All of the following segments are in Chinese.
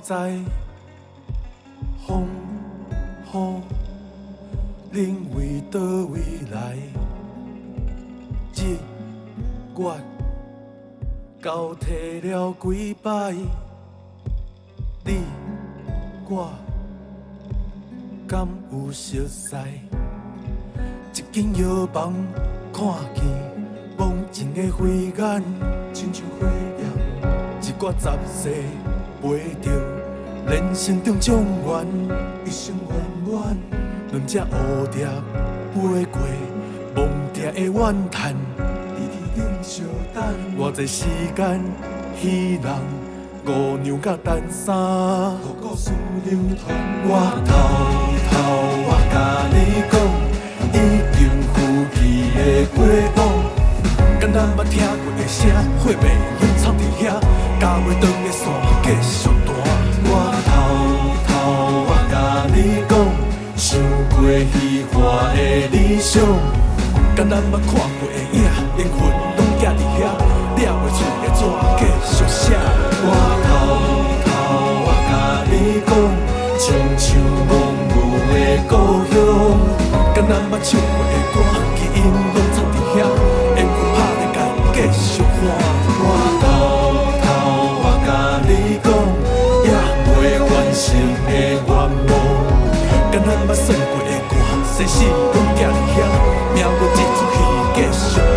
在，风雨恁为倒位来？日月交替了几摆，你我敢有熟悉？一间药房看见梦境的花眼，亲像花叶，一挂杂碎陪着人生中状元，一生圆满。两只蝴蝶飞过梦蝶的怨叹，伫天顶相等。偌济时间，彼人姑娘甲单衫，互故事流传。我甲你讲，已经赴去的过往，敢若捌听过的声，火袂永藏伫遐，加袂长的线继续弹。我甲你讲。想过虚幻的理想，敢咱捌看过的影，灵魂拢寄伫遐，了袂出的纸继续写。我甲你讲，亲像梦雾的故乡，敢咱捌唱过的歌，基因拢藏伫遐，缘分拍咧甲继续换。我甲你讲，也袂完成的愿望。敢咱捌算过的歌，生死拢寄伫遐，命运一出戏继续播。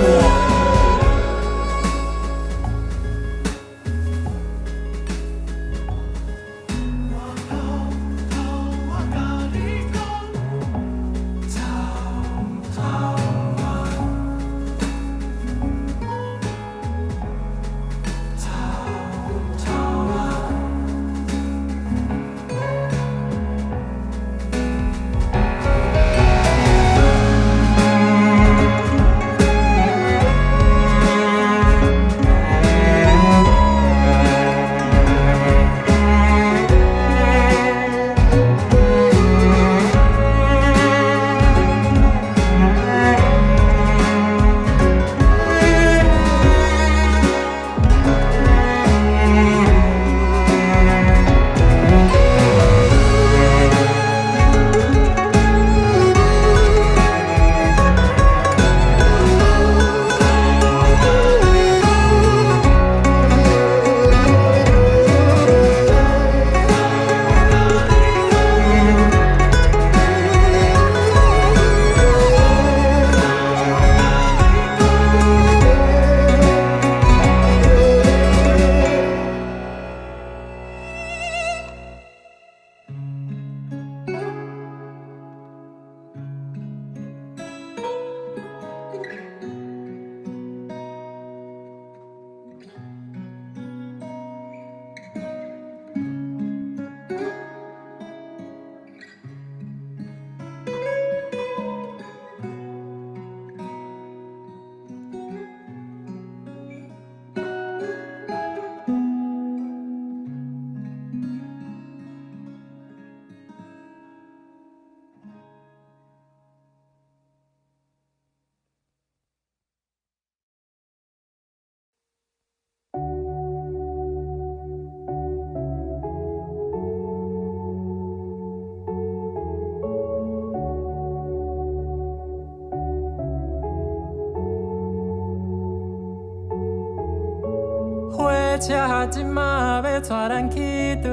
车即马要带咱去佗，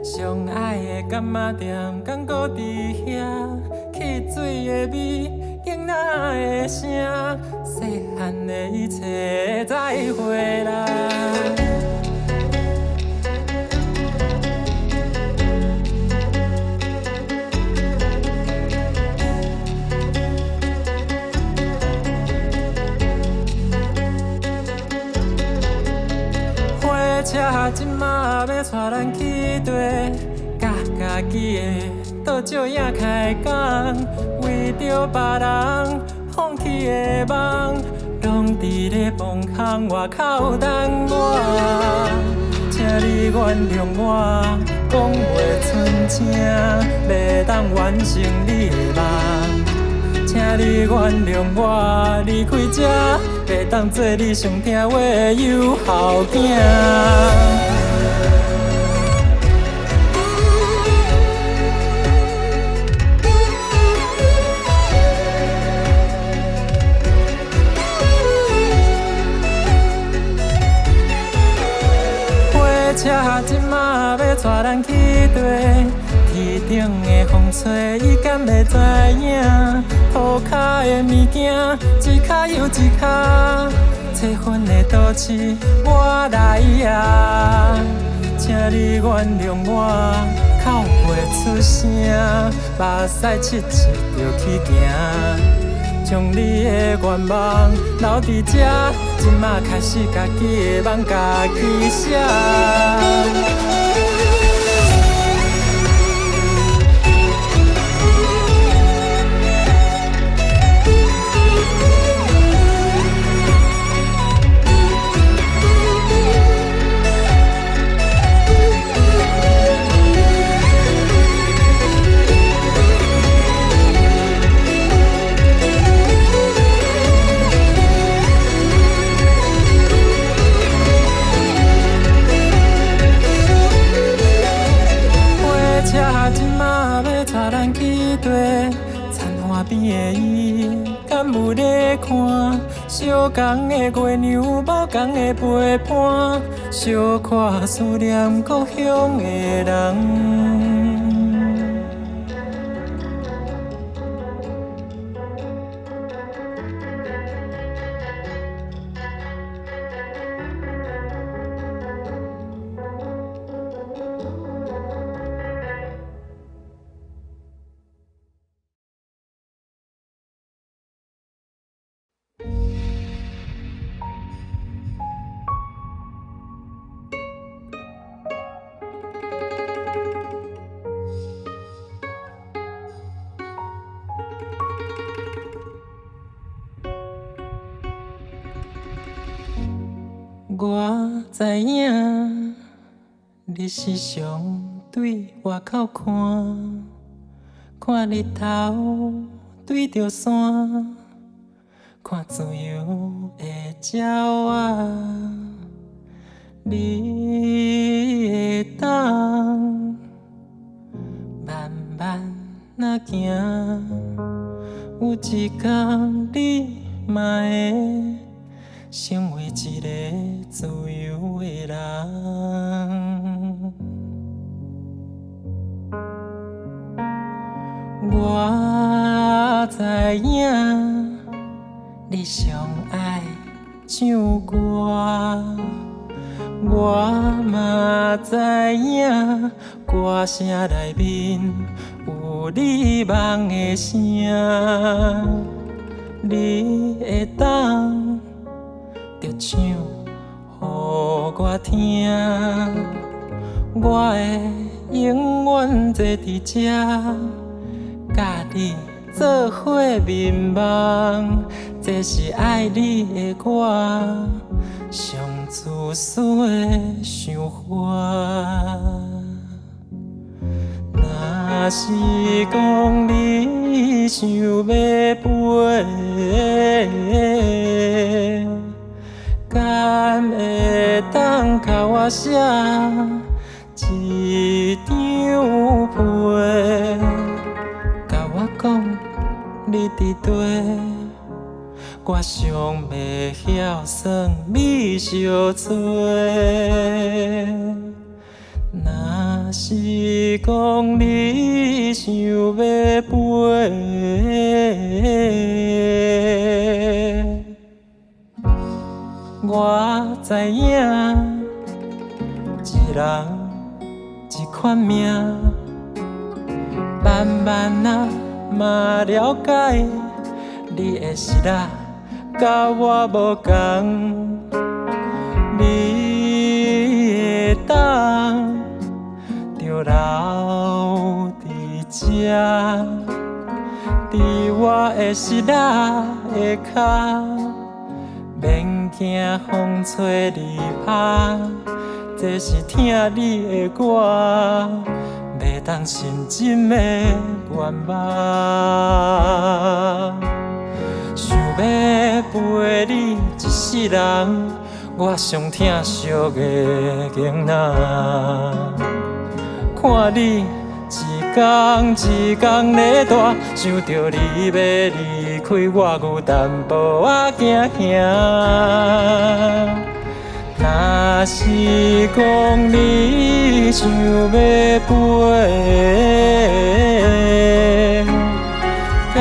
相爱的柑仔店敢搁伫遐，汽水的味，囡仔的声，细汉的一切再回来。车即马要带咱去佗，家己的倒照影开讲，为着别人放弃的梦，拢伫咧崩空外口等我。请你原谅我，讲话纯正，袂当完成你的梦。请你原谅我，离开这，袂当做你上听话的有孝囝。咱去地，天顶的风吹，伊敢会知影？涂骹的物件，一脚又一脚，七分的都市我来呀，请你原谅我，口袂出声，目屎七七着去行，将你的愿望留伫这，即马开始家己的梦家己写。田岸边的伊，敢有咧看？相共的月娘，无共的陪伴，小看思念故乡的人。我知影，你时常对外口看，看日头对着山，看自由的鸟仔。你会当慢慢仔行，有一天你嘛会成为一个自由的人。我知影，你上爱唱歌，我嘛知影，歌声内面有你梦的声，你会当着唱，予我听，我会永远坐伫这，甲你做伙眠梦。这是爱你的我，上自私的想法。若是讲你想要飞，敢会当甲我写一张被，甲我讲你伫地，我尚袂晓算你相做。若是讲你想要飞，我知影，一人一款命，慢慢啊嘛了解，你的实力甲我无同，你会当着留伫这，伫我的实力的脚。免惊风吹日打，这是听你的歌，袂当信真的愿望。想要陪你一世人，我上疼惜的囡仔。看你一天一天咧大，想着你要离开我，有淡薄仔惊。若是讲你想要飞，敢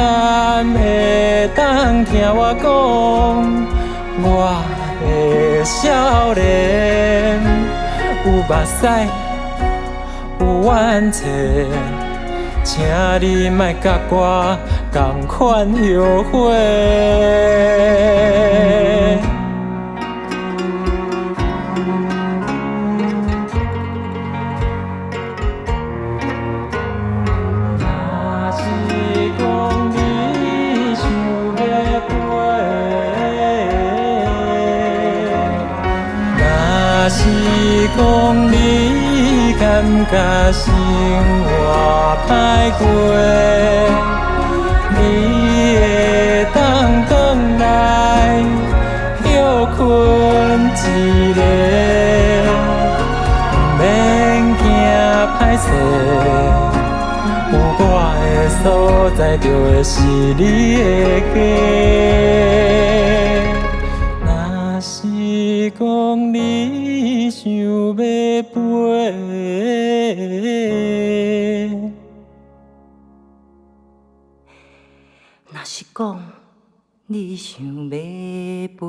会当听我讲？我的少年有目屎，有冤情，请你莫甲我同款后悔。讲你感觉生活歹过，你会当转来休困一个，免惊歹势，有我的所在，就会是你的家。若是讲你想要飞，若是讲你想要飞，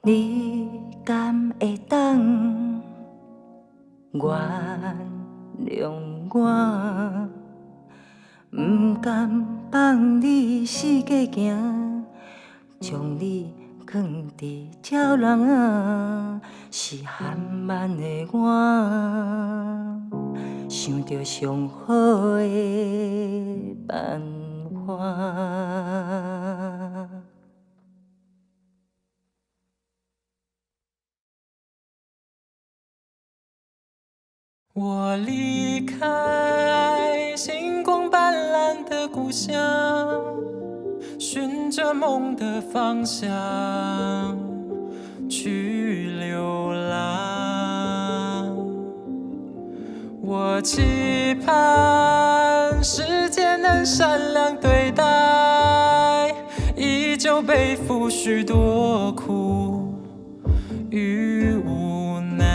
你敢会当原谅我？不甘放你四界行，将你放伫鸟笼仔，是含慢的我，想着上好的办法。我离开星光斑斓的故乡，循着梦的方向去流浪。我期盼世界能善良对待，依旧背负许多苦与无奈。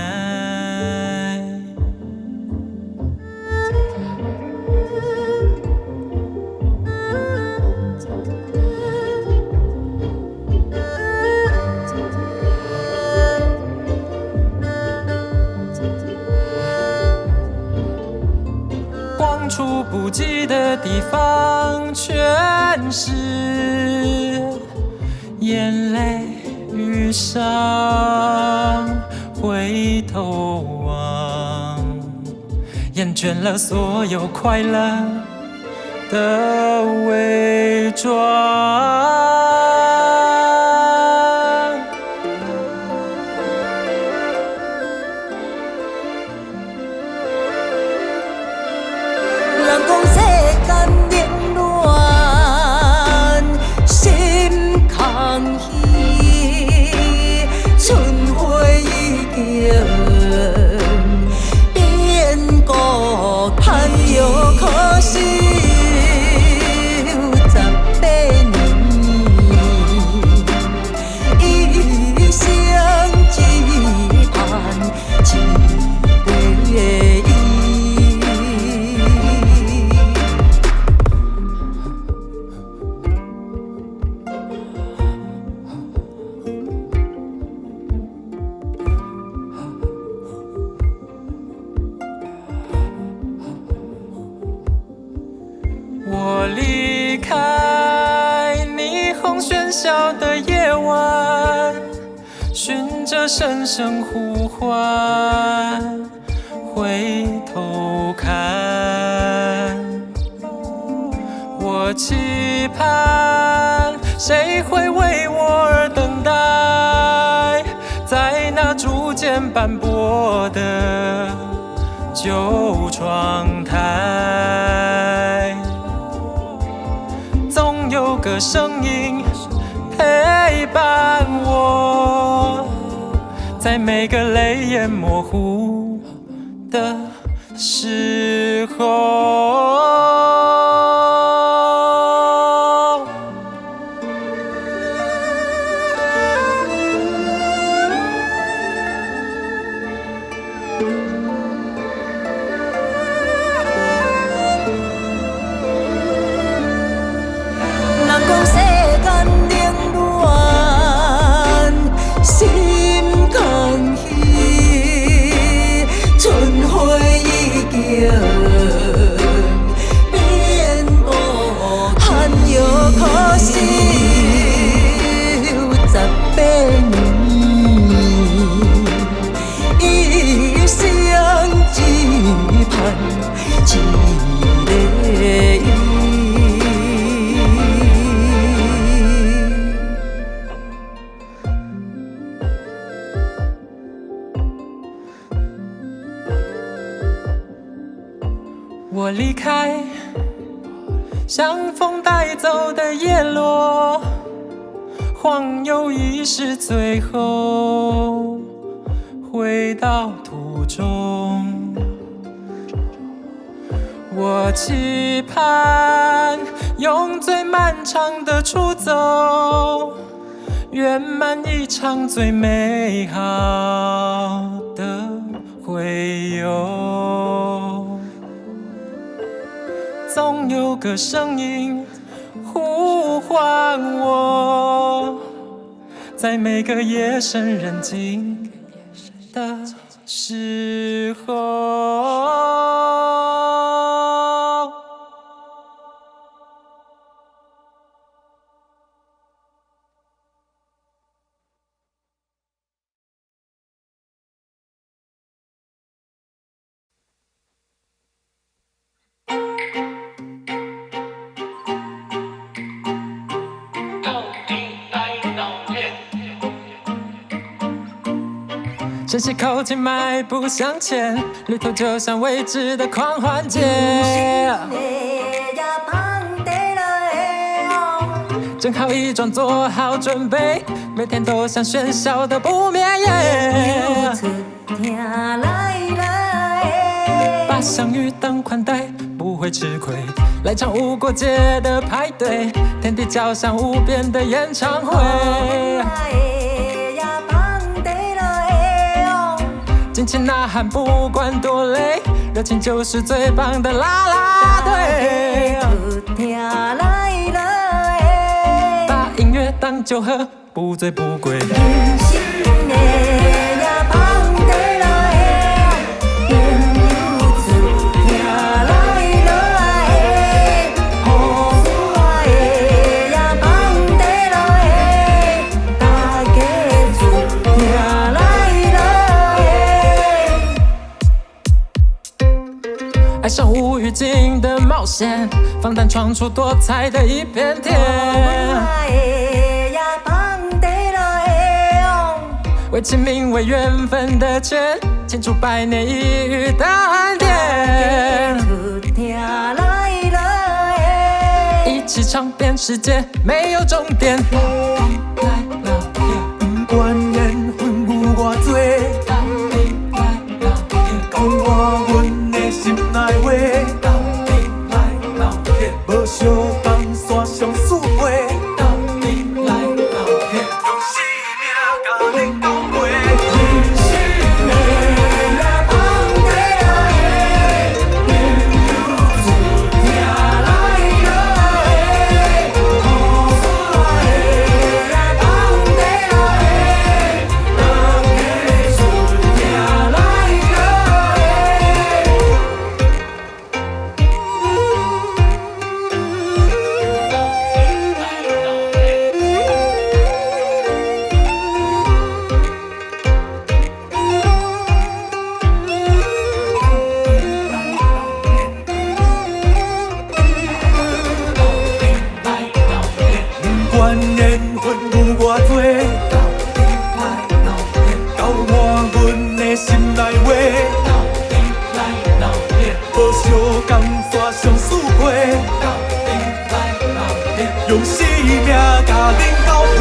光触不及的地方，全是眼泪与伤。回头望，厌倦了所有快乐的伪装。我离开霓虹喧嚣的夜晚，循着声声呼唤，回头看。我期盼谁会为我而等待，在那逐渐斑驳的旧窗台。总有个声音陪伴我，在每个泪眼模糊的时候。一个我离开，像风带走的叶落，晃悠已是最后，回到途中。我期盼用最漫长的出走，圆满一场最美好的会有。总有个声音呼唤我，在每个夜深人静的时候。深吸口气，迈步向前，旅途就像未知的狂欢节。正好一装做好准备，每天都像喧嚣的不眠夜。把相遇当宽待，不会吃亏，来场无国界的派对，天地交响无边的演唱会。尽情呐喊，不管多累，热情就是最棒的啦啦队。把音乐当酒喝，不醉不归。爱上无预警的冒险，放胆闯出多彩的一片天。为亲民，为缘分的圈，牵出百年一遇的恩典。一起尝遍世界，没有终点。不管缘分有偌多，讲我阮的心内话。无相共线上四会，用生命甲恁交陪。用生命甲恁交陪。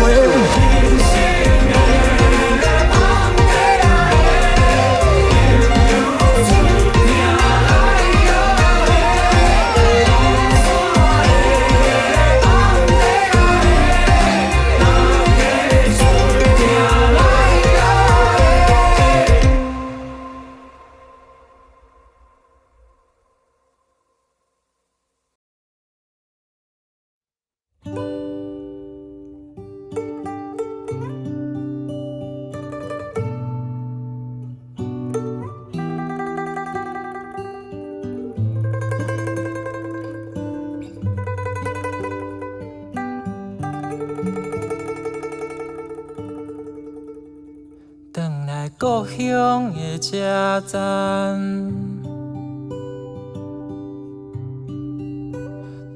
回来故乡的车站，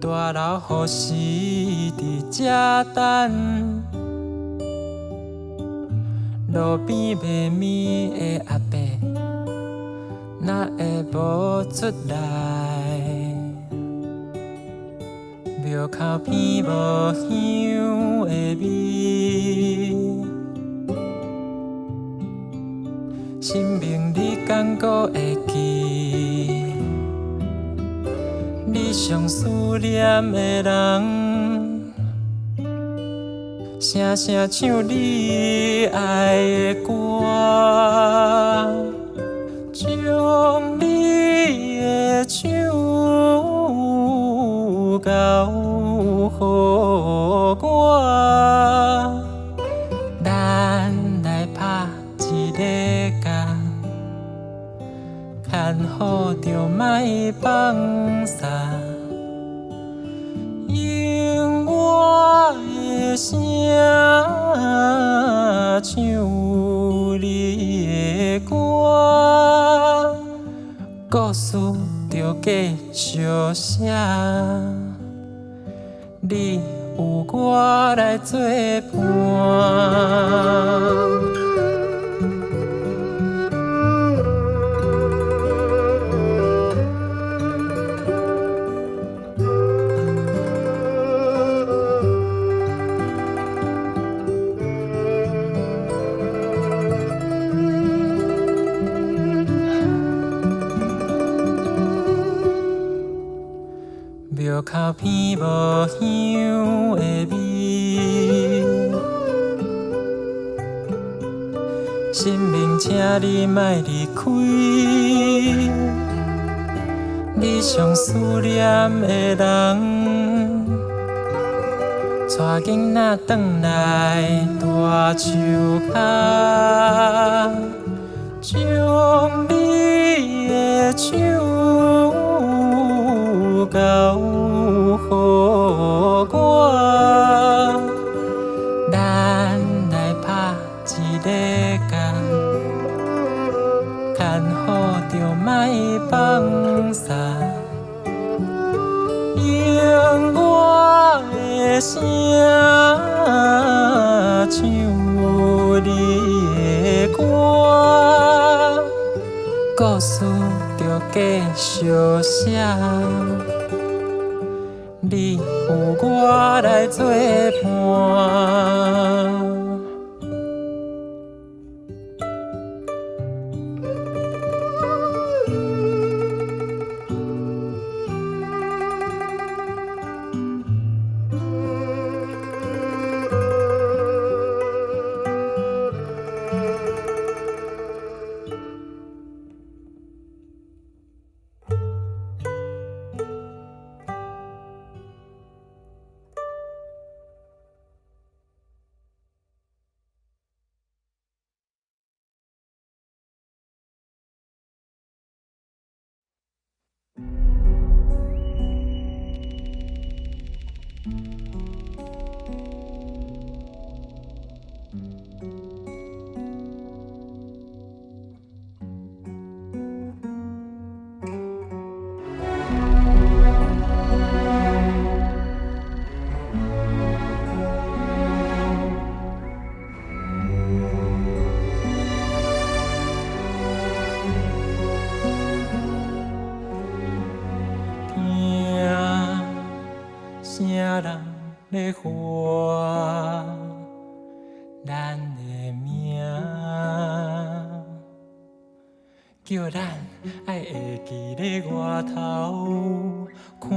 大老雨时伫遮等，路边卖面的阿伯，哪会无出来？庙口边无香的味，生命你敢搁会记？你上思念的人，声声唱你爱的歌，将你的手交予我，咱来拍一个架，牵好着莫放撒，用我的声唱你的歌，故事着继续写，你有我来作伴。庙口边无香的味，生命，请你莫离开。你上思念的人，带囡仔转来大树下，将你的手交予我，咱来拍一个架，牵好着莫放撒，用我的声唱你的歌，故事着继续写，你有我来作伴。咧喊咱的名，叫咱爱会记咧外头看，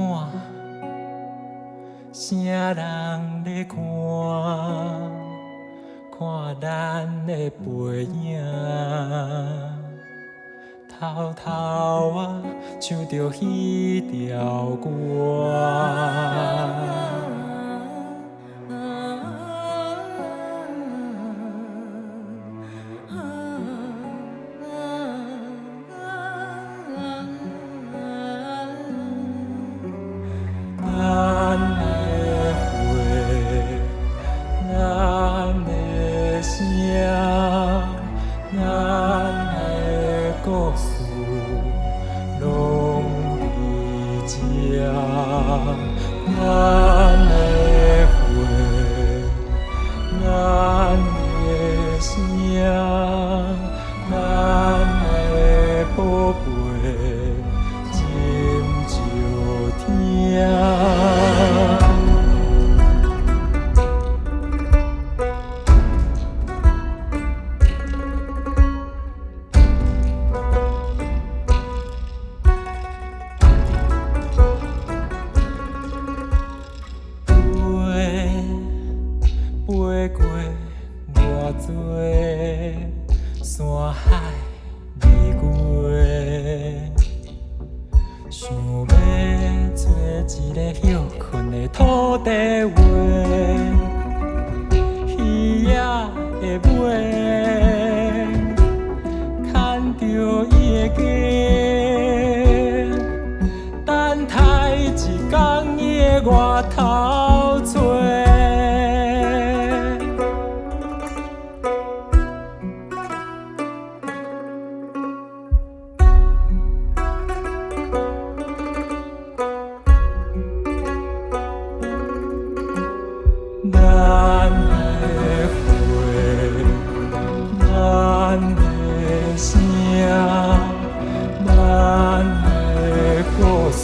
啥人咧看，看咱的背影。偷偷啊，唱着彼条歌。咱的花，咱的声，咱的故事。拢伫咱的花，咱的声，咱的宝贝，真少听。飞过偌多山海日月，想要做一个休困的土地话，鱼仔的尾，牵着伊的家，等待一天伊的外头找。咱的花，咱的声，咱的故事。